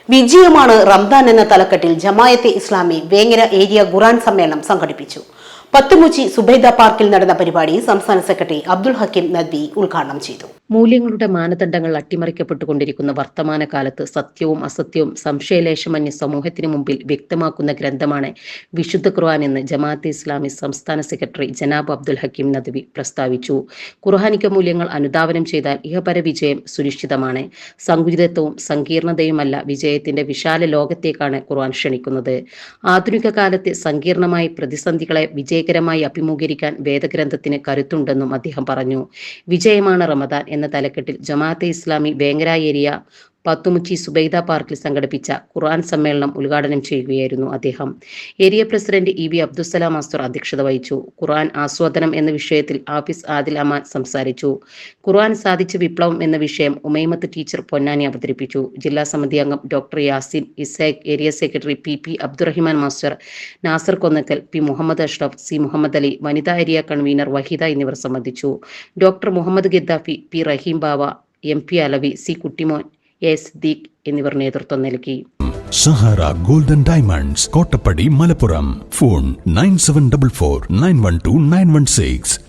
വിജയമാണ് റംദാൻ എന്ന തലക്കെട്ടിൽ ജമായത്തെ ഇസ്ലാമി വേങ്ങര ഏരിയ ഖുർആൻ സമ്മേളനം സംഘടിപ്പിച്ചു. പത്തുമുച്ചി സുബൈദ പാർക്കിൽ നടന്ന പരിപാടി സംസ്ഥാന സെക്രട്ടറി അബ്ദുൽ ഹക്കീം നദ്വി ഉദ്ഘാടനം ചെയ്തു. മൂല്യങ്ങളുടെ മാനദണ്ഡങ്ങൾ അട്ടിമറിക്കപ്പെട്ടുകൊണ്ടിരിക്കുന്ന വർത്തമാനകാലത്ത് സത്യവും അസത്യവും സംശയലേശമന്യ സമൂഹത്തിന് മുമ്പിൽ വ്യക്തമാക്കുന്ന ഗ്രന്ഥമാണ് വിശുദ്ധ ഖുർആൻ എന്ന് ജമാഅത്തെ ഇസ്ലാമി സംസ്ഥാന സെക്രട്ടറി ജനാബ് അബ്ദുൽ ഹക്കീം നദ്വി പ്രസ്താവിച്ചു. ഖുർആനിക മൂല്യങ്ങൾ അനുധാവനം ചെയ്താൽ ഇഹപര വിജയം സുനിശ്ചിതമാണ്. സങ്കുചിതത്വവും സങ്കീർണതയുമല്ല വിജയത്തിന്റെ വിശാല ലോകത്തേക്കാണ് ഖുർആൻ ക്ഷണിക്കുന്നത്. ആധുനിക കാലത്തെ സങ്കീർണമായ പ്രതിസന്ധികളെ വിജയകരമായി അഭിമുഖീകരിക്കാൻ വേദഗ്രന്ഥത്തിന് കരുത്തുണ്ടെന്നും അദ്ദേഹം പറഞ്ഞു. വിജയമാണ് റമദാൻ എന്ന തലക്കെട്ടിൽ ജമാഅത്തെ ഇസ്ലാമി വേങ്ങര ഏരിയ പത്തുമുച്ചി സുബൈദ പാർക്കിൽ സംഘടിപ്പിച്ച ഖുർആൻ സമ്മേളനം ഉദ്ഘാടനം ചെയ്യുകയായിരുന്നു അദ്ദേഹം. Area president E V Abdussalam master അധ്യക്ഷത വഹിച്ചു. ഖുർആൻ ആസ്വാദനം എന്ന വിഷയത്തിൽ ഹാഫിസ് ആദിൽ അമാൻ സംസാരിച്ചു. ഖുർആൻ സാധിച്ച വിപ്ലവം എന്ന വിഷയം ഉമൈമത്ത് ടീച്ചർ പൊന്നാനി അവതരിപ്പിച്ചു. ജില്ലാ സമിതി അംഗം doctor Yasin Ishaq, area secretary P Abdurahiman master, Nasar Konnakkal, P Muhammad Ashraf, C Muhammad Ali, വനിതാ ഏരിയ കൺവീനർ വഹിദ എന്നിവർ സംബന്ധിച്ചു. Doctor Muhammad Gaddafi, P Rahim Bava, M P. Alavi, C Kuttymon, A Siddique എന്നിവർ നേതൃത്വം നൽകി. Sahara golden diamonds, Kottappadi, Malappuram. Phone 9744 912 916.